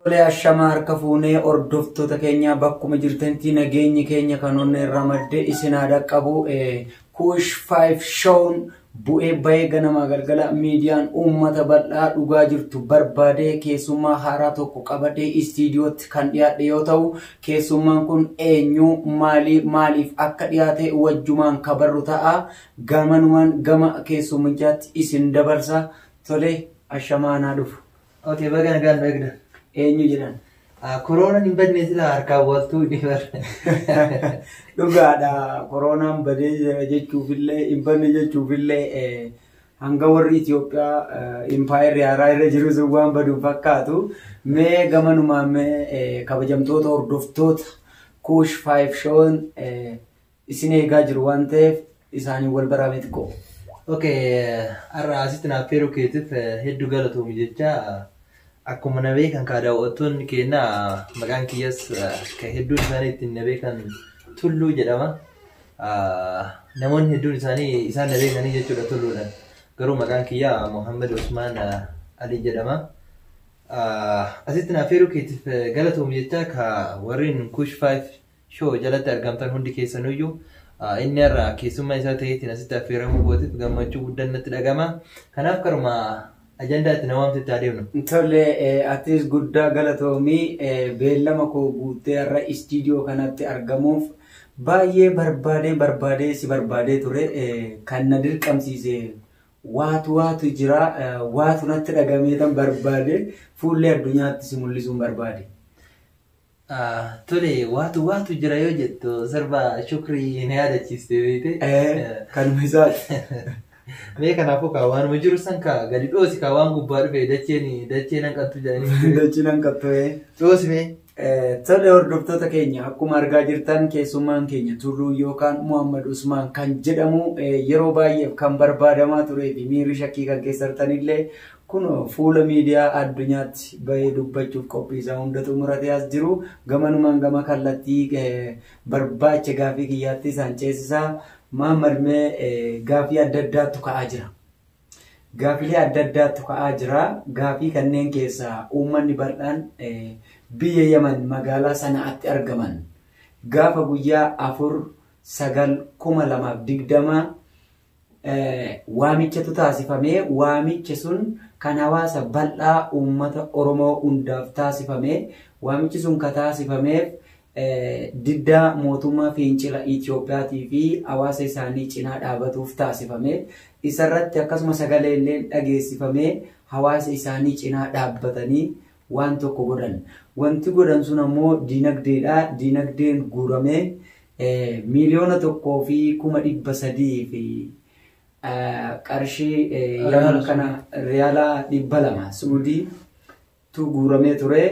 Tole ashama harka fuunee hordoftoota keenya bakkuma jirtantti nageenyi keenya kan onnee irraa madde isin haa dhaqqabu. Kuush 5 shown bu'ee bahee ganama galgala miidiyaan uummata bal'aa dhugaa jirtu barbaadee keessummaa haaraa tokko qabatee istiidiyootti kan dhiyaadhe yoo ta'u, keessummaan kun eenyu maaliif akka dhiyaate wajjumaan kabarru ta'a. Gamanumaan gama keessummichaatti isin dabarsa. Tole ashamaa naa dhufu. Okay, baga nagaan beekna. Eenyu jedhan? Koronaan hin badne sila harkaa waltuu ni bar. Dhugaadha. Koronaan badee jechuufillee hin badne jechuufillee hanga warri Itoophiyaa impaayirri haaraa irra jiru sun waan badu fakkaatu. Mee gamanumaan mee kabajamtoota hordoftoota Kuush 5 shown isin eegaa jiru waan ta'eef isaanii wal baraame xiqqoo. Okay, har'a asitti naaf feeruu keetiif hedduu galatoomi jecha akkuma na beekan daawwattoonni keenya maqaan kiyyas kan hedduun isaanii ittiin na beekan Tulluu jedhama. Namoonni hedduun isaan na beekanii jechuudha Tulluudhaan. Garuu maqaan kiyyaa Muhammad Usman Ali jedhama. Asitti naaf feeruu keetiif galatoomi jecha ka warreen Kuush 5 show jalatti argamtan hundi keessanuyyuu inni har'a keessummaa isaa ta'eetiin asitti affeeramuu gootiif gammachuu guddaan natti dhagama. Kanaaf karuma ajandaatti na waamte itti adeemnu. Tole atis guddaa galatoomii beellama koo guuttee har'a istiidiyoo kanatti argamuuf baay'ee barbaadee si barbaadee ture. Kan na dirqamsiise waatu jira waatu natti dhagamee tan barbaade fuullee addunyaatti si mul'isuun barbaade. Tole waatu jira yoo jettu sirba shukrii na yaadachiiste beekte. Kanuma isaati. Mee kanaafuu waanuma jiru san gadi dhoosi waan gubbaa dhufe dacheen hanqattu jedhanii. Dacheen hanqattu. Dhoosi mee. Tole hordoftoota keenya akkuma argaa jirtan keessummaan keenya Tulluu yookaan Muhammad Usman kan jedhamu yeroo baay'eef kan barbaadamaa turee fi miirri shakkii kan keessattanillee kun fuula miidiyaa addunyaatti bahee dubbachuuf qophii isaa hunda xumuratee as jiru. Gamanumaan gama kallattii barbaacha gaafii kiyyaatti isaan ceesisaa. Muhammad mee gaafii adda addaatu ka'aa jira. Gaafiilee adda addaatu ka'aa jira. Gaafii kanneen keessaa uummanni bal'aan biyya Yaman magaalaa Sanaatti argaman gaafa guyyaa 4/9/2020 waamichatu taasifamee waamichi sun kan hawaasa bal'aa uummata Oromoo hundaaf taasifamee waamichi sun kan taasifameef diddaa mootummaa fincila Itoophiyaatii fi hawaasa isaanii cinaa dhaabatuuf taasifamee isarratti akkasuma sagalee illee dhageessifamee hawaasa isaanii cinaa dhaabbatanii waan tokko godhan. Wanti godhan sun ammoo diinagdeedha. Diinagdeen guuramee miliyoona 1,300,000 fi qarshii Yaman kana riyaalaa 200 Suudii tu guuramee ture.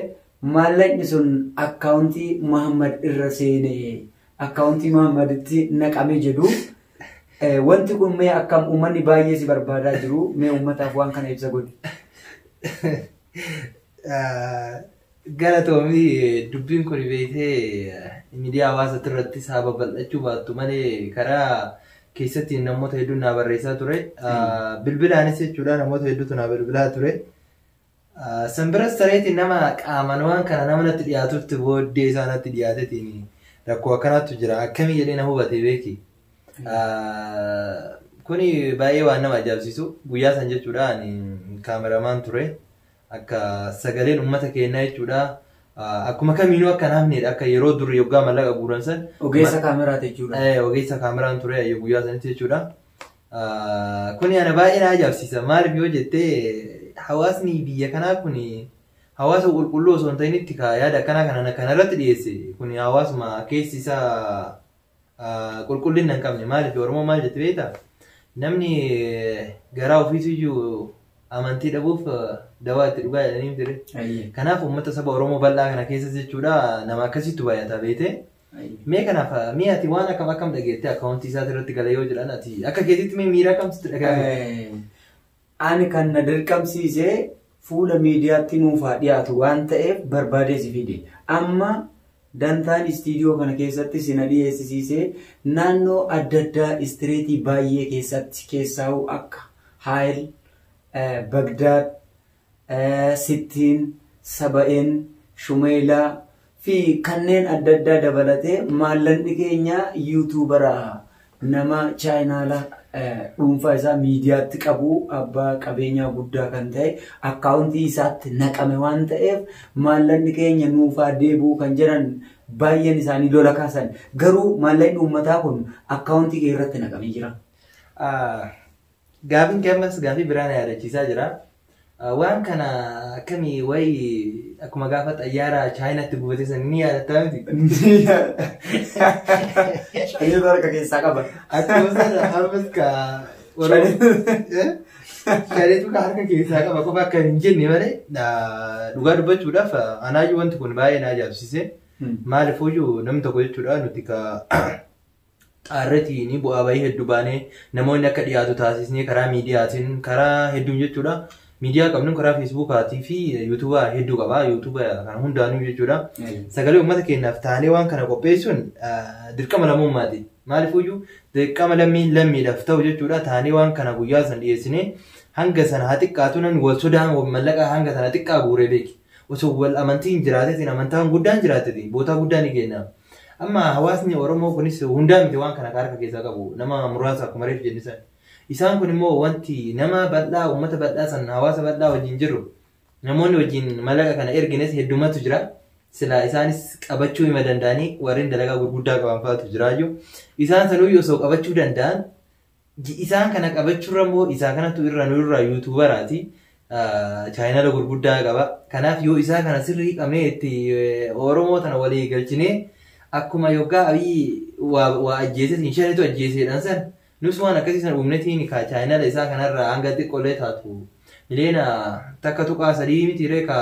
Maallaqni sun akkaawuntii Muhammad irra seenee akkaawuntii Muhammaditti naqamee jedhu. Wanti kun mee akkam uummanni baay'ee si barbaadaa jiru. Mee uummataaf waan kana ibsa godhi. Galatoomii dubbiin kun beektee miidiyaa hawaasaa irratti sababa bal'achuu baattu malee karaa keessatti namoota hedduun na barreessaa ture. Bilbilaanis jechuudha namoota hedduutu na bilbilaa ture. Sanbiras tareetiin nama qaamaan waan kana nama natti dhiyaatutti booddee isaa natti dhiyaatetiin rakkoo akkanaatu jira. Akkamii jedhee na hubate beeki. Kuni baay'ee waan nama ajaa'ibsiisu. Guyyaa san jechuudha kaameramaan ture. Akka sagaleen uummata keenyaa jechuudha. Akkuma kamiinuu akka namnedha. Akka yeroo durii yoggaa mallaqa guuran san. Ogeessa kaameraati jechuudha. Ogeessa kaameraan ture guyyaa sanitti jechuudha. Kuni ana baay'ee na ajaa'ibsiisa. Maaliif yoo jettee hawaasni biyya kanaa kun hawaasa qulqulluu osoo hin ta'initti yaada akkanaa kanarratti dhiyeesse. Kun hawaasuma keessi isaa qulqullina hin qabne. Maaliif Oromoo maal jette beektaa? Namni garaa ofiisiyyuu amantii dhabuuf dawaa itti dhugaa jedhanii ture. Kanaaf uummata saba Oromoo bal'aa kana keessa jechuudha nama akkasitti baay'ata beekte. Mee kanaaf ati waan akkam dhageettee akkaawuntii isaati irratti gala yoo jedhan ati akka keetitti mee miira akkamsitti dhagahame? Ani kan na dirqamsiisee fuula miidiyaatti nuufaa dhiyaatu waan ta'eef barbaadee si fide. Amma dantaan istiidiyoo kana keessatti sina dhiyeessisiisee naannoo adda addaa istireetii baay'ee keessatti keessaa'u akka Haayil, Bagdaad, Sittiin, Saba'een Shumeelaa fi kanneen adda addaa dabalatee maallaqni keenya yuutuubaraa nama chaayinaalaa dhuunfaa isaa miidiyaatti qabu abbaa qabeenyaa guddaa kan ta'e akkaawuntii isaatti naqame waan ta'eef maallaqni keenya nuufaa deebi'uu kan jedhan baay'een isaanii lola kaasan. Garuu maallaqni uummataa kun akkaawuntii kee irratti naqamee jira. Gaafiin keemmas gaafii biraan yaadachiisaa jira. Waan kana akkamii wayii akkuma gaafa xayyaara chaayinaatti buufateessan ni yaadataa miti. Shanii harka keessaa qaba. Akkuma sana ammas ka shaniitu ka harka keessaa qaba qofa akka hin jenne malee dhugaa dubbachuudhaaf anaayyuu wanti kun baay'ee na ajaa'ibsiise. Maaliifuu namni tokko jechuudha nuti ka xaarretiin bu'aa bahii hedduu baanee namoonni akka dhiyaatu taasisnee karaa miidiyaatiin karaa hedduun jechuudha. Miidiyaa qabnu karaa feesbuukaatii fi yuutuubaa hedduu qaba. Yuutuuba kana hundaanuu jechuudha. Sagalee uummata keenyaaf taanee waan kana qopheessuun dirqama lammummaati. Maaliifuu dirqama lammiidhaaf ta'u jechuudha. Taanee waan kana guyyaa san dhiyeessinee hanga sana haa xiqqaatu namni wal sodaan mallaqa hanga sana xiqqaa guuree beeki. Osoo wal amantiin jiraatetiin amantaan guddaan jiraatetiin bootaa guddaan ni kenna. Amma hawaasni Oromoo kunis hundaa miti waan kana harka keessaa qabu. Nama muraasa akkuma reef jennisan. Isaan kun immoo wanti nama bal'aa uummata bal'aa san hawaasa bal'aa wajjin jiru namoonni wajjin mallaqa kana ergines heddumatu jira. Silaa isaanis qabachuu hima danda'anii warreen dalagaa gurguddaa qaban fa'aatu jiraayyuu. Isaan sanuyyuu osoo qabachuu danda'an isaan kana qabachuurra immoo isaa kanatu irra nurraa yuutuubaraati. Chaayinaala gurguddaa qaba. Kanaaf yoo isaa kana sirrii qabnee itti Oromoo tana walii galchinee akkuma yoggaa Abiy waa ajjeesee shanitu ajjeeseedhaan san. Nus waan akkasii sana uumnetiin ka chaayinaala isaa kanarraa hanga xiqqoolee taatu miliyoona takka tuqaa sadii miti ka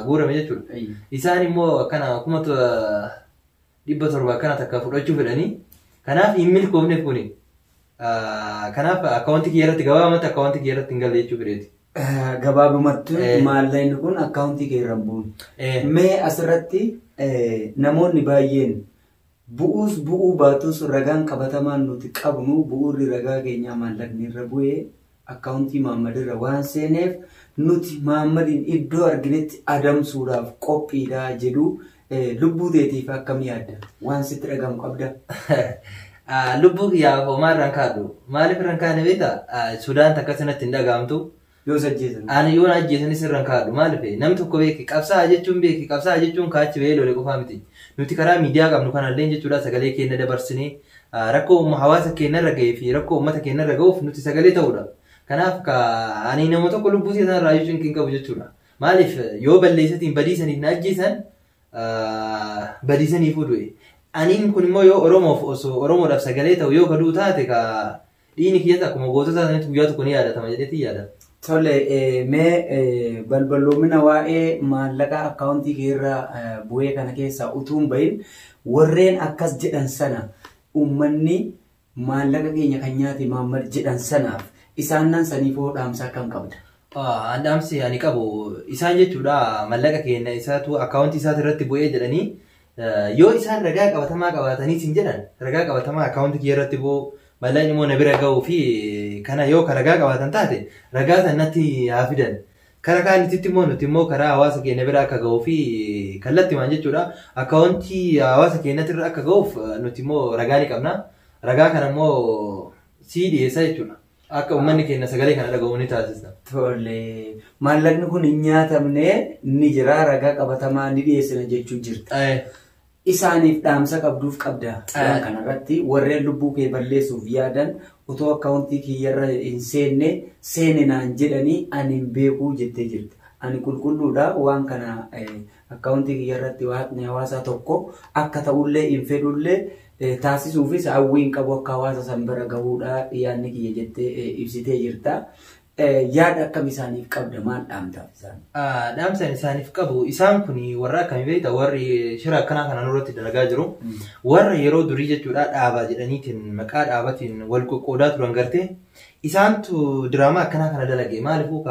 guurame jechuudha. Isaan immoo akkana 700 akkana takka fudhachuu fedhanii. Kanaaf hin milkoofneef kuni. Kanaaf akkaawuntii kiyya irratti gabaabumatti akkaawuntii kiyya irratti hin galle jechuu fedheeti. Gabaabumatti maallaqni kun akkaawuntii kee irra hin bu'u. Mee asirratti namoonni baay'een bu'uu baatus ragaan qabatamaan nuti qabnu bu'uurri ragaa keenyaa maallaqni irra bu'ee akkaawuntii Maammadirra waan seeneef nuti Maammadiin iddoo arginetti adamsuudhaaf qophiidha jedhu lubbuu teetiif akkam yaadda? Waan sitti dhagahamu qabda? Lubbuu kiyyaaf homaa irraan kaadhu. Maaliif irraan kaane beektaa? Sudaan takka sanatti hin dhagahamtu. Yoo ajjeesan. Ani yoo ajjeesanis irraan kaadhu. Maaliif namni tokko beeki qabsaa jechuun kaachi ba'ee lole qofaa miti. Nuti karaa miidiyaa qabnu kanallee jechuudha sagalee keenya dabarsinee rakkoo hawaasa keenya irra ga'ee fi rakkoo uummata keenya irra ga'uuf nuti sagalee ta'uudha. Kanaaf ani nama tokko lubbuu isaa irraa jechuun hin qabu jechuudha. Maaliif yoo balleessatiin badiisaniif na ajjeesan badiisaniifuu du'e. Aniin kun immoo yoo Oromoodhaaf sagalee ta'u yoo gaduu taate dhiini kiyyatti akkuma gootota isaaniitti guyyaa tokko ni yaadatama jedheetii yaada. Tole mee balballoomina waa'ee maallaqa akkaawuntii kee irraa bu'ee kana keessaa utuu hin bahin warreen akkas jedhan sana uummanni maallaqa keenya kan nyaate Maammad jedhan sanaaf isaan nan saniifoo dhaamsa akkam qabda? Dhaamsi ani qabu isaan jechuudha maallaqa keenya isaatu akkaawuntii isaati irratti bu'ee jedhanii yoo isaan ragaa qabatamaa qabaatanii siin jedhan ragaa qabatamaa akkaawuntii kee irratti bu'u maallaqni immoo na bira ga'uu fi kana yoo ragaa qabaatan taate ragaa sanatti haa fidan. Karaa kaanitti immoo nuti immoo karaa hawaasa keenya bira akka ga'uu fi kallattimaan jechuudha akkaawuntii hawaasa keenyatti irra akka ga'uuf nuti immoo ragaa ni qabna. Ragaa kana immoo sii dhiyeessa jechuudha. Akka uummanni keenya sagalee kana dhaga'uu ni taasisa. Tole maallaqni kun hin nyaatamne ni jira ragaa qabatamaa ni dhiyeessina jechuun jirta. Isaaniif dhaamsa qabduuf qabda. Kanarratti warreen lubbuu kee balleessuuf yaadan otoo akkaawuntii kiyyarra hin seenne naan jedhanii ani hin beekuu jettee jirti. Ani qulqulluudha waan kana akkaawuntii kiyyarratti waaqni hawaasaa tokko akka ta'ullee hin fedhullee taasisuufis hawwiin qabu akka hawaasa san bira gahuudha yaadni kiyya jettee ibsitee jirta. Yaada akkam isaaniif qabda maal dhaamtaaf isaan? Dhaamsan isaaniif qabu isaan kun warra akkamii beektaa warri shira akkanaa kana nurratti dalagaa jiru warra yeroo durii jechuudha dhaabaa jedhaniitiin maqaa dhaabatiin wal qoqqoodaa turan gartee isaantu diraamaa akkanaa kana dalage maaliifuu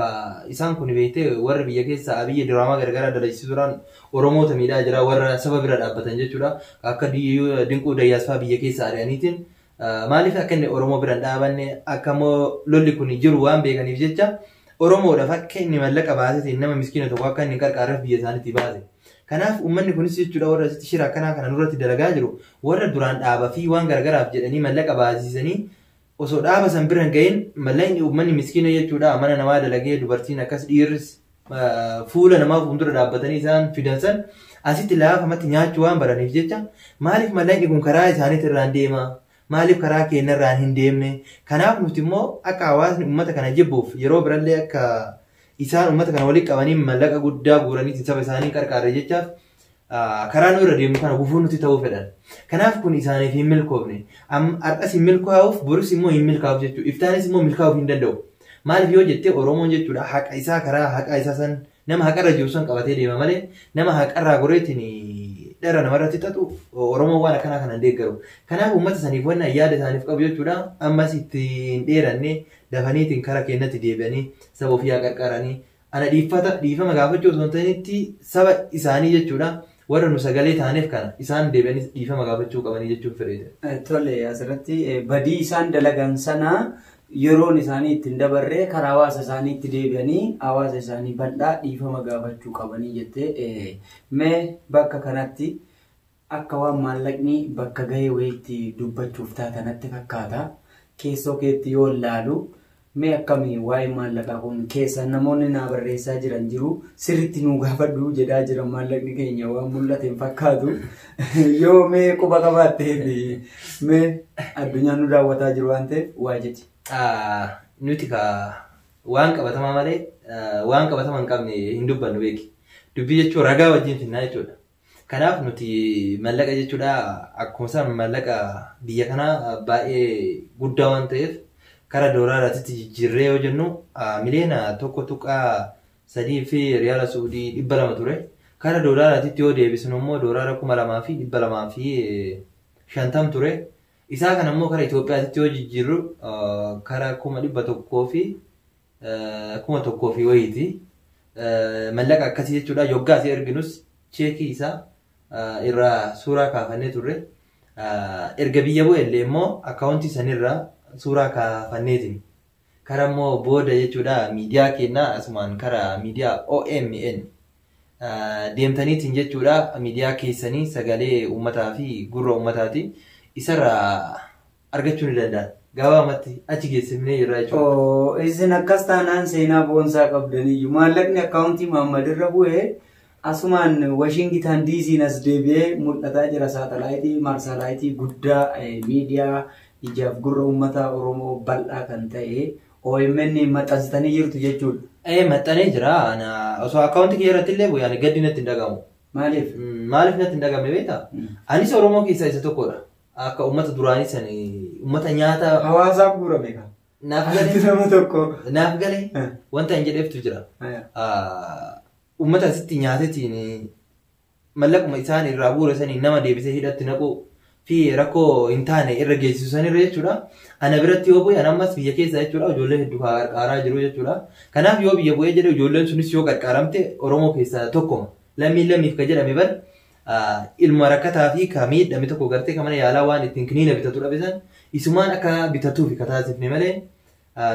isaan kun beektee warri biyya keessa Abiy diraamaa garagaraa dalagsiisuudhaan Oromoota miidhaa jira warra saba bira dhaabbatan jechuudha akka Dinquu Dayyaasfaa biyya keessa ari'aniitiin maaliif akka inni Oromoo biraan dhaabanne akka immoo lolli kun jiru waan beekaniif jecha Oromoodhaaf akka inni mallaqa baasetiin nama miskiina tokko akka inni qarqaarreef biyya isaaniitti baase. Kanaaf uummanni kunis jechuudha warra asitti shira akkanaa kana nurratti dalagaa jiru warra duraan dhaabaa fi waan gargaraaf jedhanii mallaqa baasisanii osoo dhaaba san bira hin gahin mallaqni uummanni miskiina jechuudha mana namaa dalagee dubartiin akkas dhiirris fuula namaa fuuldura dhaabbatanii isaan fidan san asitti laafamatti nyaachuu waan baraniif jecha maaliif mallaqni kun karaa isaaniitti irraan deema maaliif karaa keenya irraan hin deemne kanaaf nuti immoo akka hawaasni uummata kana jibbuuf yeroo birallee akka isaan uummata kana walitti qabanii mallaqa guddaa guuranii saba isaanii qarqaarre jechaaf karaa nu irra deemu kana gufuu nuti ta'uu fedhan. Kanaaf kun isaaniif hin milkoofne. Har'as hin milkaa'uuf boris immoo hin milkaa'uuf jechuudha. Iftaanis immoo milkaa'uuf hin danda'u. Maaliif yoo jettee Oromoon jechuudha haqa isaa karaa haqa isaa san nama haqarra jiru san qabatee deema malee nama haqarraa goreetiin dhala namarratti xaxu Oromoon waan akkanaa kana hin deeggaru. Kanaaf uummata saniif waan yaada isaaniif qabu jechuudha. Ammas ittiin dheeranne dafaniitiin karaa keenyatti deebi'anii saba ofii qarqaaranii ana dhiifama gaafachuu osoo hin ta'initti saba isaanii jechuudha. Warra nu sagalee taaneef kana isaan deebi'anii dhiifama gaafachuu qabanii jechuun fedheedha. Tole asirratti badii isaan dalagan sana yeroon isaanii ittiin dabarree karaa hawaasa isaanii itti deebi'anii hawaasa isaanii bal'aa dhiifama gaafachuu qabanii jettee mee bakka kanatti akka waan maallaqni bakka gahee wayiitti dubbachuuf taatanatti fakkaata keessoo keetti yoo ilaalu mee akkamii waa'ee maallaqaa kun keessa namoonni naa barreessaa jiran jiru sirriitti nu gaafadhu jedhaa jiran maallaqni keenya waan mul'ate hin fakkaatu yoo mee quba qabaattee mee addunyaan nu daawwataa jiru waan ta'eef waa jechi. Nuti waan qabatamaa malee waan qabatama hin qabne hin dubbannu beeki. Dubbii jechuun ragaa wajjin finnaa jechuudha. Kanaaf nuti mallaqa jechuudha akkuma isaan mallaqa biyya kanaa baay'ee guddaa waan ta'eef karaa doolaaraatti jijjiirree yoo jennu miliyoona 1.3 fi riyaala Suudii 200 ture. Karaa doolaaraatti yoo deebisnu immoo doolaara 2,250 ture. Isaa kana immoo karaa Itoophiyaatti yoo jijjiirru karaa 100 fi 1,000 fi wayiiti. Mallaqa akkasii jechuudha yoggaa asii erginus cheekii isaa irraa suuraa kaafannee turre. Erga biyya bu'ellee immoo akkaawuntii sanirraa suuraa kaafanneetiin karaa immoo booda jechuudha miidiyaa kennaa asumaan karaa miidiyaa OMN deemtaniitiin jechuudha miidiyaa keessanii sagalee uummataa fi gurra uummataati isarraa argachuu ni danda'an. Gabaamatti achi geessifnee irraa jechuudha. Isin akkas taanaan seenaa boonsaa qabdaniyyuu maallaqni akkaawuntii Muhammad irra bu'ee asumaan Washington DC as deebi'ee mul'ataa jira saatalaayitii marsaalaayitii guddaa miidiyaa ijaaf gurra uummata Oromoo bal'aa kan ta'e OMN maxxansitanii jirtu jechuudha. Maxxanee jira. Osoo akkaawuntii kee irratti illee bu'aan gaddi natti hin dhagamu. Maaliif? Maaliif natti hin dhagamne beektaa? Anis Oromoo keessaa isa tokkodha. Akka uummata duraanii sani uummata nyaata hawaasaaf guurame kan. Naaf galee nama tokko. Naaf galee wanta hin jedheeftu jira. Uummata asitti nyaatetiin mallaquma isaan irraa bu'uura sanii nama deebisee hidhatti naqu fi rakkoo hin taane irra geessisu sanirra jechuudha. Ana biratti yoo bu'e ammas biyya keessa jechuudha ijoollee hedduu qarqaaraa jiru jechuudha. Kanaaf yoo biyya bu'ee jedhe ijoolleen sunis yoo qarqaaramte Oromoo keessaa tokkoma. Lammiif ka jedhame bal ilma rakkataa fi ka miidhame tokko gartee ka mana yaalaa waan ittiin kiniina bitatu dhabisan isumaan akka bitatuuf ka taasifne malee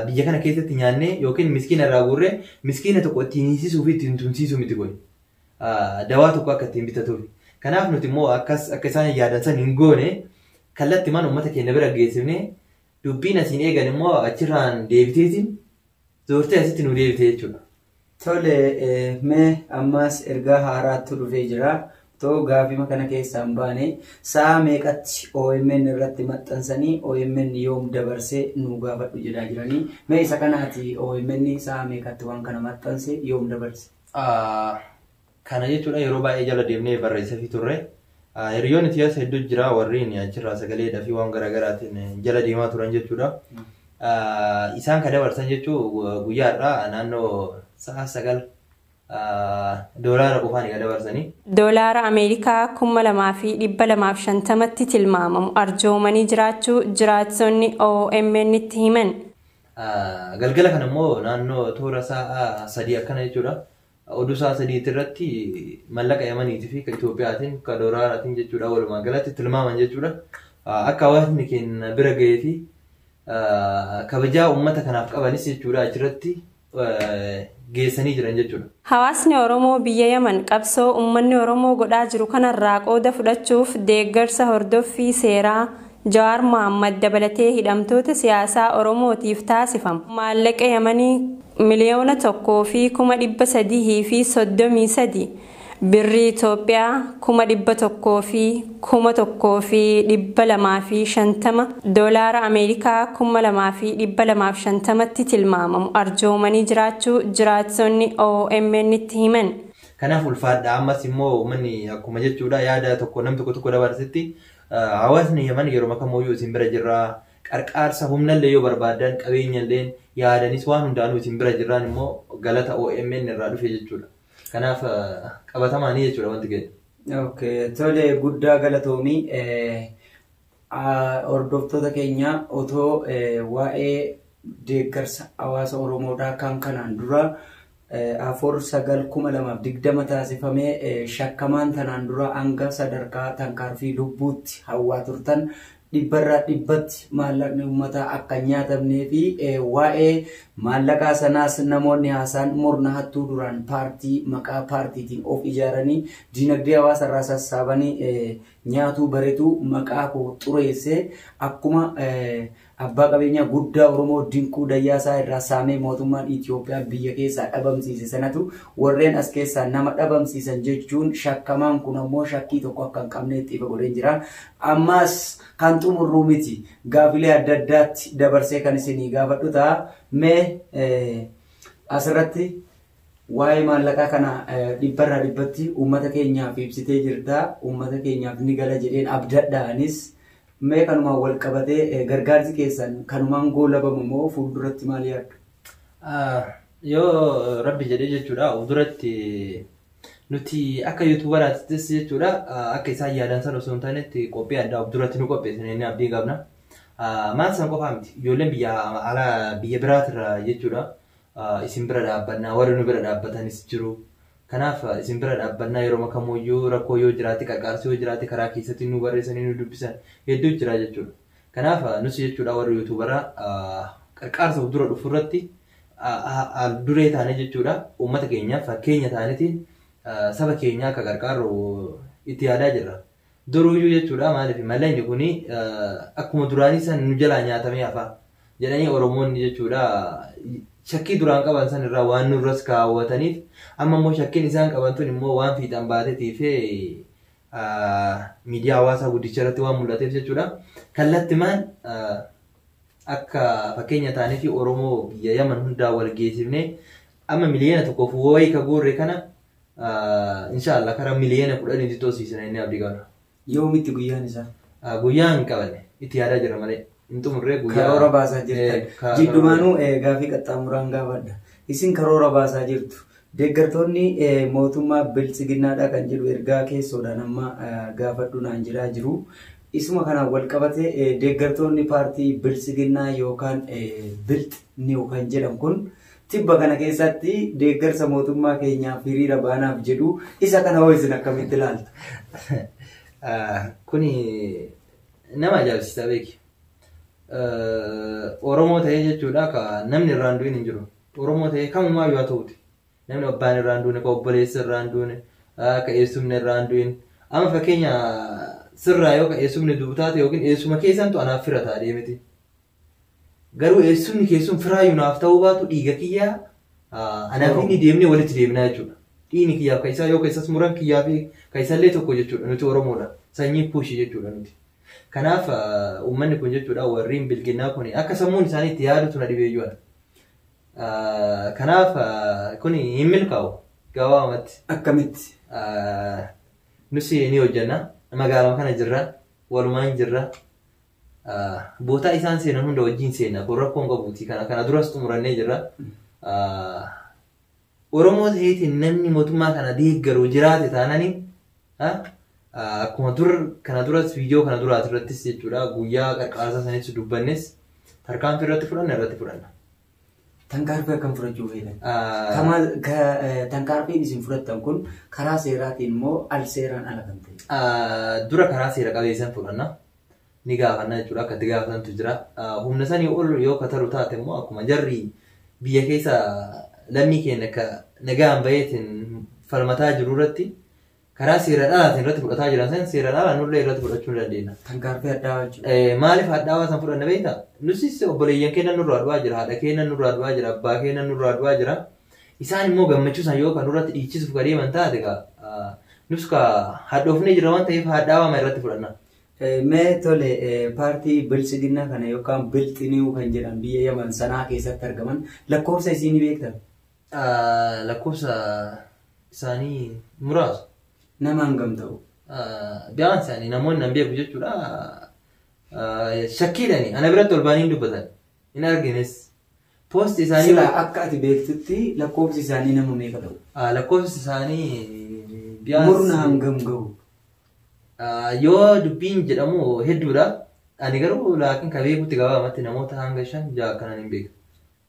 biyya kana keessatti nyaannee yookiin miskiina irraa guurree miskiina tokko ittiin hiisisuu fi ittiin tumsiisuu miti kun dawaa tokko akka ittiin bitatuuf. Kanaaf nuti immoo akka isaan yaadan san hin goone kallattimaan uummata keenya bira geessifne dubbiin asiin eegan immoo achirraan deebiteetiin zoortee asitti nu deebite jechuudha. Tole mee ammas ergaa haaraatti dhufee jira. Too gaafima kana keessaan baane sa'a meeqatti OMN irratti maxxansanii OMN yoom dabarsee nu gaafadhu jedhaa jiranii. Mee isa kanaati OMN sa'a meeqatti waan kana maxxanse yoom dabarse? Kana jechuudha yeroo baay'ee jala deemnee barreessaa fi turre. Hiriyoonni tiyaasa hedduu jira warreen achirraa sagaleedhaa fi waan garaagaraatiin jala deemaa turan jechuudha. Isaan kan dabarsan jechuun guyyaadhaa naannoo sa'a 9 doolaara qofaan egaa dabarsanii. Doolaara Ameerikaa 2,250tti tilmaamamu arjoomanii jiraachuu jiraattonni OMN itti himan. Galgala kana immoo naannoo toora sa'a 3 akkana jechuudha. Oduu sa'a 3 irratti mallaqa Yamaniitii fi Itoophiyaatiin ka doolaaraatiin jechuudha walumaa galatti tilmaaman jechuudha. Akka hawaasni keenya bira gahee fi kabajaa uummata kanaaf qabanis jechuudha achirratti geessanii jiran jechuudha. Hawaasni Oromoo biyya Yaman qabsoo uummanni Oromoo godhaa jiru kanarraa qooda fudhachuuf deeggarsa hordoffii seeraa Jawaar Mohaammed dabalatee hidhamtoota siyaasaa Oromootiif taasifamu. Maallaqa Yamanii miliyoona 1,333 birrii Itoophiyaa 1,100,250 doolaara Ameerikaa 2,250tti tilmaamamu arjoomanii jiraachuu jiraattonni OMN itti himan. Kanaaf ulfaadha ammas immoo uummanni akkuma jechuudha yaada tokko nam tokko dabarsetti hawaasni Yaman yeroo makamooyyuu isin bira jirra qarqaarsa humnallee yoo barbaadan qabeenyallee yaadanis waan hundaanuu isin bira jirraan immoo galata OMN irraa dhufe jechuudha. Kanaaf qabatamaanii jechuudha wanti ga'e. Okay, tole guddaa galatoomii hordoftoota keenya otoo waa'ee deeggarsa hawaasa Oromoodhaa kan kanaan dura 4/9/2020 taasifamee shakkamaan tanaan dura hanga sadarkaa tankaarfii lubbuutti hawwaa turtan 100% maallaqni uummataa akka nyaatamnee fi waa'ee maallaqaa sanaas namoonni haasaan murna hattuu duraan paartii maqaa paartiitiin of ijaaranii dinagdee hawaasa irraa sassaabanii nyaatuu bareetu maqaa koo xureesse akkuma abbaa qabeenyaa guddaa Oromoo Dinquu Dayyaasaa irraa saamee mootummaan Itoophiyaa biyya keessaa dhabamsiise sanatu warreen as keessaa nama dhabamsiisan jechuun shakkamaan kun ammoo shakkii tokko akka hin qabneetti ifa godhee jira. Ammas kan xumurru miti gaafilee adda addaatti dabarsee kan isinii gaafadhu ta'a. Mee asirratti waa'ee maallaqaa kana 100% uummata keenyaaf ibsitee jirta. Uummata keenyaaf ni gala jedheen abdadhaanis mee kanumaan wal qabatee gargaarsi keessan kanumaan goolabamu moo fuulduratti maal yaaddu? Yoo rabbi jedhee jechuudha fuulduratti nuti akka yuutuubaraattis jechuudha akka isaan yaadan sana osoo hin taanetti qophii addaa fuulduratti nu qopheessan inni abdii qabna. Maal san qofaa miti ijoolleen biyya biraatirra jechuudha isin bira dhaabbannaa warri nu bira dhaabbatanis jiru. Kanaaf isin bira dhaabbannaa yeroo makamooyyuu rakkoo yoo jiraate qarqaarsi yoo jiraate karaa keessatti nu barreessanii nu dubbisan hedduu jira jechuudha. Kanaaf nus jechuudha warri yuutuubaraa qarqaarsa dura dhufu irratti duree taane jechuudha uummata keenyaaf fakkeenya taanetiin saba keenya akka qarqaaru itti yaadaa jirra. Duruyyuu jechuudha maaliif mallayni kuni akkuma duraanii san nu jalaa nyaatamee hafa jedhanii Oromoonni jechuudha shakkii duraan qaban san irraa waan nurras kaawwataniif amma immoo shakkiin isaan qaban tun immoo waan fiixan baatetii fi miidiyaa hawaasaa guddicha irratti waan mul'ateef jechuudha. Kallattimaan akka fakkeenya taanee fi Oromoo biyya Yaman hundaa wal geessifnee amma miliyoona tokkoof wayii ka guurre kana inshallah karaa miliyoona 10 itti toosiisna inni abdii qabna. Yoomitti guyyaan isaa? Guyyaan hin qabanne itti yaadaa jira malee. Intumurree guyyaa karoora baasaa jirtan. Jiddumaanuu gaafii qaxxaamuraan gaafadha. Isin karoora baasaa jirtu. Deeggartoonni mootummaa bilchiginnaadha kan jedhu ergaa keessoodhaan amma gaafadhu naan jiraa jiru. Isuma kanaan wal qabatee deeggartoonni paartii bilchiginnaa yookaan bilxni yookaan jedhamu kun tibba kana keessatti deeggarsa mootummaa keenyaaf hiriira baanaaf jedhu isa kana hoo isin akkamitti ilaalta? Kuni nama ajaa'ibsiisa beeki. Oromoo ta'ee jechuudha ka namni irraan du'in hin jiru. Oromoo ta'ee kamumaa yoo ta'uti. Namni abbaan irraan du'in, ka obboleessi irraan du'in, ka eessumni irraan du'in. Amma fakkeenya sirraa yoo ka eessumni duutaate yookiin eessuma keessantu anaaf fira ta'a deemiti. Garuu eessumni keessum firaayyuu naaf ta'uu baatu dhiiga kiyyaa anaaf inni deemnee walitti deemnaa jechuudha. Dhiini kiyyaaf ka isaa yoo ka isas muran kiyyaa fi ka isallee tokko jechuudha nuti Oromoodha. Sanyii puushii jechuudha nuti. Kanaaf uummanni kun jechuudha warreen bilginnaa kun akka sammuun isaanii itti yaadatu na dhibeeyyuudha. Kanaaf kun hin milkaa'u gabaabumatti. Akkamitti? Nusi ni hojjenna magaalaa kana jirra walumaan jirra. Bootaa isaan seenan hunda wajjin seenna kun rakkoon qabuuti kana duras xumurannee jirra. Oromoo ta'eetiin namni mootummaa kana deeggaru jiraate taananii akkuma kana duras viidiyoo kana duraati irrattis jechuudha guyyaa qarqaarsa sanitti dubbannes tarkaanfii irratti fudhanna. Tankaarfii akkam fudhachuu feetan? Tankaarfiin isin fudhattan kun karaa seeraatiin moo al seeraan ala kan ta'e? Dura karaa seera qabeessan fudhanna. Ni gaafanna jechuudha akka itti gaafatantu jira. Humna sanii ol yoo kataru taate immoo akkuma jarri biyya keessa lammii keenya akka nagaan baheetiin falmataa jiru irratti karaa seeraan alaatiin irratti fudhataa jiran san seeraan alaa nullee irratti fudhachuu dandeenya. Kan gaaffii addaawaa jechuudha. Maaliif addaawaa san fudhanna beektaa? Nutis obboleeyyan keenya nurraa du'aa jira, haadha keenya nurraa du'aa jira, abbaa keenya nurraa du'aa jira. Isaan immoo gammachuu san yoo kan nurratti dhiichisuuf gadeeman taate nus ka hadhoofnee jira waan ta'eef addaawaa irratti fudhanna. Mee tole paartii bilchiginna kana yookaan bilxinii kan jedhan biyya Yaman sanaa keessatti argaman lakkoofsa isinii beektan? Lakkoofsa isaanii muraasa. Nama hangam ta'u? Biyaan isaanii namoonni nan beeku jechuudha. Shakkiidhani ana biratti ol baanii dubbatan hin argines. Poosti isaanii sila akka ati beektutti lakkoofsi isaanii nama meeqa ta'u? Lakkoofsi isaanii biyaan murna hangam ga'u? Yoo dubbiin jedhamu hedduudha. Ani garuu laakiin ka beekutti gabaabamatti namoota hanga 5-6 akkanaan hin beeku.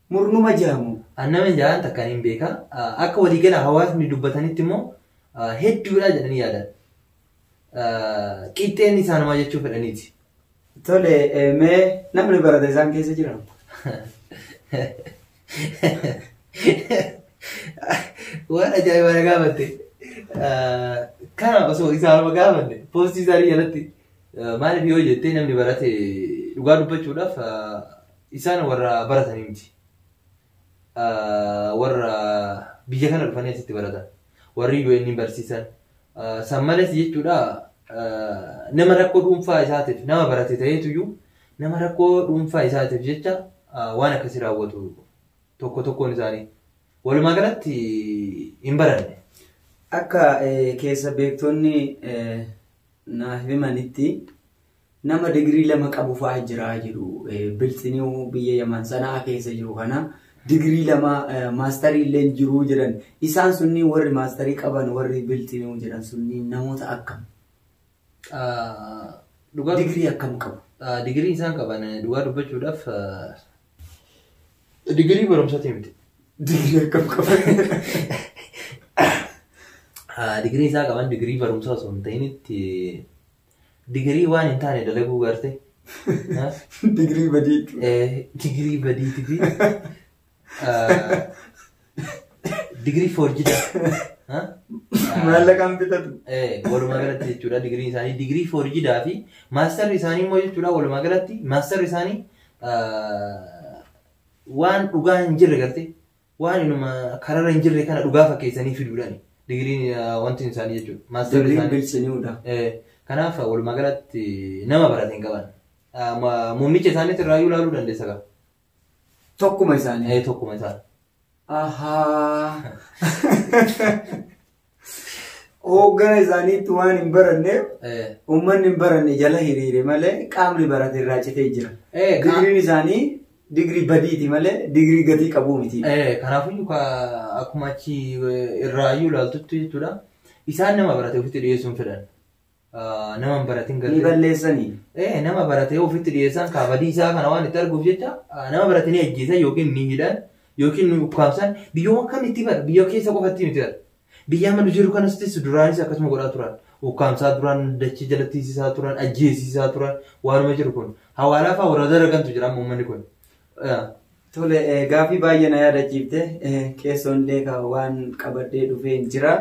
Murnuma jedhamu? Nama 6 takkaan hin beeka. Akka waliigala hawaasni dubbatanitti immoo hedduudha jedhanii yaadan. Qixxeen isaanuma jechuu fedhaniiti. Tole mee namni barate isaan keessa jira? Waan ajaa'ibaa na gaafatte. Kana osoo isaanuma gaafanne poostii isaanii jalatti maaliif yoo jettee namni barate dhugaa dubbachuudhaaf isaan warra baratanii miti. Warra biyya kana dhufanii asitti baratan. Warri UN barsiisan. San malees jechuudha nama rakkoo dhuunfaa isaatiif nama barate ta'eetuyyuu nama rakkoo dhuunfaa isaatiif jecha waan akkasii raawwatu tokkoon isaanii. Walumaa galatti hin baranne. Akka keessa beektonni naaf himanitti nama digirii 2 qabu fa'aa jira jedhu bilxinii biyya Yaman sanaa keessa jiru kana. Digirii 2 maastarii illee jiru jedhan isaan sunni warri maastarii qaban warri bilxinii jedhan sunni namoota akkam? Digirii akkam qabu? Digirii isaan qaban dhugaa dubbachuudhaaf digirii barumsaati miti. Digirii akkam qaban? Digirii isaa qaban digirii barumsaa osoo hin ta'initti digirii waan hin taane dalaguu garte. Digirii badiitu. Digirii badiiti fi digirii forjida. Maallaqaan bitatu. Walumaa galatti jechuudha digirii isaanii digirii forjidaa fi maastarri isaanii immoo jechuudha walumaa galatti maastarri isaanii waan dhugaa hin jirre garte waan inuma kararra hin jirre kana dhugaa fakkeessanii fiduudhaani. Digiriin wanti isaanii jechuudha. Maastarri isaanii bilchiniidha. Kanaaf walumaa galatti nama barate hin qaban. Muummicha isaaniitti irraayyuu ilaaluu dandeessa qaba. Tokkuma isaanii? Tokkuma isaanii. Ahaa. Hooggana isaaniitti waan hin baranneef uummanni hin baranne jala hiriire malee qaamni barate irraa citee jira. Digiriin isaanii digirii badiiti malee digirii gatii qabu miti. Kanaafuu akkuma achi irraayyuu ilaaltutti jechuudha. Isaan nama barate ofitti dhiyeessuun fedhan. Nama hin baratin galtee. Ni balleessanii. Nama baratee ofitti dhiyeessan kaabadii isaa kana waan itti arguuf jecha nama baratanii ajjeesan yookiin ni hidhan yookiin ni ukkaamsan biyyoon akkamitti bara biyya keessa qofatti miti bara. Biyya amma jiru kanattis duraanis akkasuma godhaa turan. Ukkaamsaa turan, dachee jalatti turan, ajjeesisaa turan waanuma jiru kun. Hawaalaa fa'aa warra daragantu jira uummanni kun. Tole gaaffii baay'ee na yaadachiifte keessoonillee waan qabadhee dhufee jira.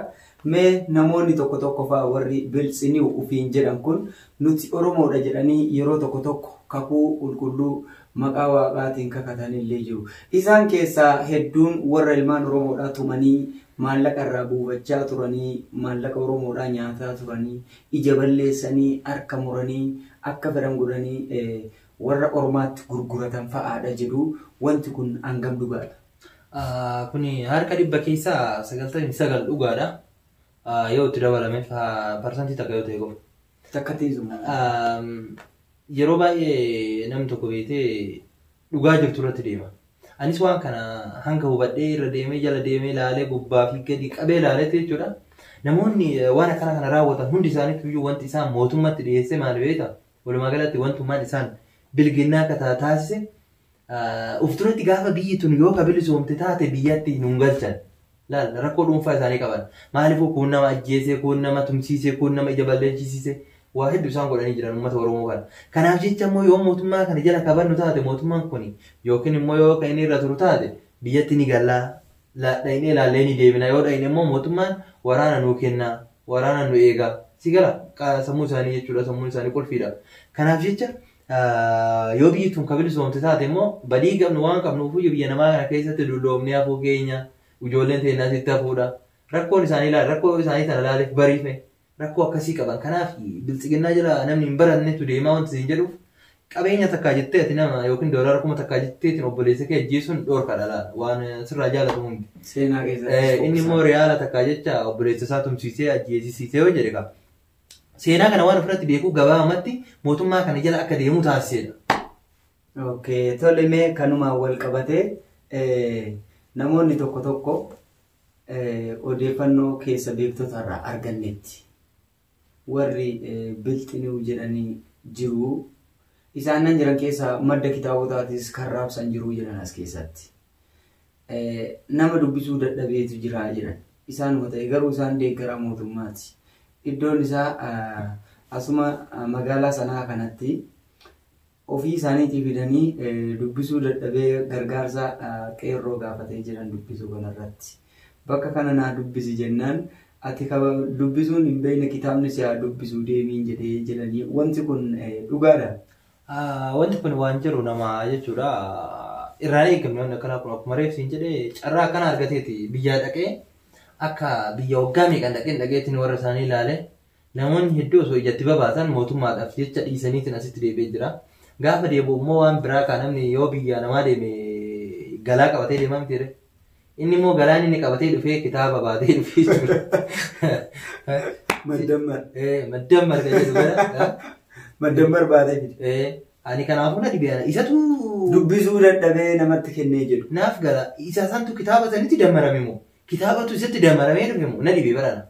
Mee namoonni tokko fa'aa warri bilxinii ufiin jedhan kun nuti Oromoodha jedhanii yeroo tokko kakuu qulqulluu maqaa waaqaatiin kakatanillee jiru. Isaan keessaa hedduun warra ilmaan Oromoodhaa tumanii maallaqa irraa buufachaa turanii maallaqa Oromoodhaa nyaataa turanii ija balleessanii harka muranii akka fedhan godhanii warra Oromaatti gurguratan fa'aadha jedhu wanti kun hangam dhugaadha? Kuni harka 100 keessaa 99 dhugaadha. Yoo itti dabalameef parsantii takka yoo ta'e qofa. Takka tiisuma. Yeroo baay'ee namni tokko beekee dhugaa jirtu irratti deema. Anis waan kana hanga hubadhee irra deemee jala deemee laalee gubbaa fi gadi qabee laaleetti jechuudha. Namoonni waan akkana kana raawwatan hundi isaaniitu iyyuu wanti isaan mootummatti dhiyeessee maal beekta? Walumaa galatti wantummaan isaan bilginnaa akka taasise ufturatti gaafa biyyi tun yoo ka bilisoomte taate biyyatti nun galchan. Laal rakkoo dhuunfaa isaanii qaban. Maaliifuu kun nama ajjeesee, kun nama tumsiisee, kun nama ija balleessisiisee waa hedduu isaan godhanii jiran uummata Oromoo kana. Kanaaf jecha immoo yoo mootummaa kana jala qabannu taate mootummaan kun yookiin immoo yoo kan inni irra turu taate biyyatti ni gallaa dhaynee ilaallee ni deebina yoo dhayne immoo mootummaan waraana nuu kennaa waraana nu eegaa si gala sammuu isaanii jechuudha sammuun isaanii qulfiidha. Kanaaf jecha yoo biyyi tun kabilisoomte taate immoo badii qabnu waan qabnuuf biyya namaa kana keessatti dulloomnee hafuu keenya ijoolleen teennaa sitti hafuudha. Rakkoon isaanii sana ilaaleef bariifne rakkoo akkasii qaban. Kanaaf biltsiginnaa jala namni hin barannetu deemaa wanti isin jedhuuf qabeenya takkaa jettee ati nama yookiin doolaara kuma takkaa jetteetiin obboleessa kee ajjeesuun dhoorkaadha laala waan sirraa jaalatamu hundi. Seenaa keessatti. Inni immoo riyaala takkaa jecha obboleessa isaa tumsiisee ajjeesisiisee yoo jedhe qaba. Seenaa kana waan ofirratti beekuu gabaabamatti mootummaa kana jala akka deemu taasisedha. Okay, tole mee kanumaan wal qabatee namoonni tokko tokko odeeffannoo keessa beektota irraa argannetti warri bilxinuu jedhanii jiru isaan nan jiran keessa madda kitaabotaatis kan raabsan jiru jedhan as keessatti nama dubbisuu dadhabeetu jira jedhan isaanuma ta'e garuu isaan deeggaraa mootummaati. Iddoon isaa asuma magaalaa sanaa kanatti ofii isaaniitii fidanii dubbisuu dadhabee gargaarsa qeerroo gaafatee jiran dubbisuu kanarratti. Bakka kana naa dubbisi jennaan ati dubbisuun hin beekne kitaabni siyaa dubbisuu deemiin jedhee jedhanii wanti kun dhugaadha. Wanti kun waan jiru nama jechuudha. Irraan eegamne wanti akkanaa kun akkuma reefsiin jedhee carraa akkana argateeti biyyaa dhaqee akka biyya waggaa meeqan dhaqeetiin warra isaanii ilaale namoonni hedduu osoo ijatti babaasan mootummaadhaaf jecha dhiisaniitiin asitti deebi'ee jira. Gaafa deebi'u immoo waan biraa kan namni yoo biyya namaa deeme galaa qabatee deemaa miti jedhe. Inni immoo galaan inni qabatee dhufee kitaaba baatee dhufee jira. Maddammar kan jedhu gara. Maddammar baatee jira. Ani kanaafuu na dhibee isatu dubbisuu dadhabee namatti kennee jedhu. Naaf gala isa santu kitaaba sanitti damarame moo kitaabatu isatti damaramee dhufe moo na dhibee barana.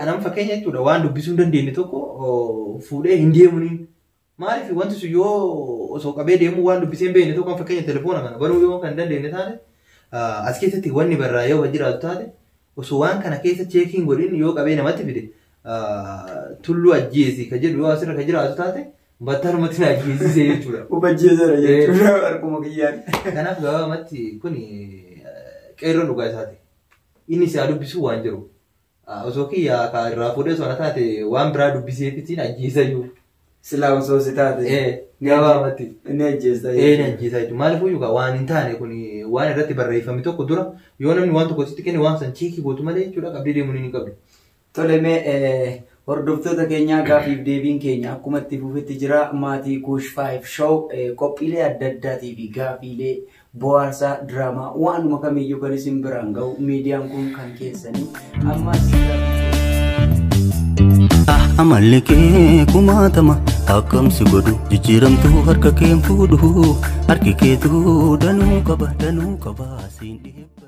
Anam fakkeenya jechuudha waan dubbisuu hin dandeenye tokko fuudhee hin deemuniin. Maaliif wanti sun yoo osoo qabee deemuu waan dubbisee hin beekne tokko fakkeenya telefoona kana banuu yoo kan dandeenye taate as keessatti wanni barraa yoo jiraatu taate osoo waan kana keessa cheekiin godhin yoo qabee namatti fide tulluu ajjeesi ka jedhu yoo asirra ka jiraatu taate battalumatti na ajjeesisee jechuudha. Ubajjeesara jechuudha harkuma kiyyaan. Kanaaf gabaabamatti kun qeerroon dhugaa isaati. Inni isaa dubbisuu waan jiru. Osoo kiyyaa ka irraa fuudhee osoo na taate waan biraa dubbiseefitiin ajjeesayyuu. Silaa osoo si taate. Gabaabamatti. Inni ajjeesa. Inni ajjeesa jechuudha. Maaliifuu yookaan waan hin taane kun waan irratti barreeffame tokko dura yoo namni waan tokko sitti kenne waan san cheekii gootu malee jechuudha qabdee deemuun hin qabdu. Tole mee hordoftoota keenyaa gaafiif deebiin keenya akkuma itti fufetti jira maatii Kuush 5 show qophiilee adda addaatii fi gaafiilee bohaarsaa diraamaa waanuma kamiyyuu kan isin biraan ga'u miidiyaan kun kan keessanii ammas amalli kee kumaatama akkamsi godhu jijjiiramtuu harka keen fuudhu harki keetu danuu qaba siin dhiibba.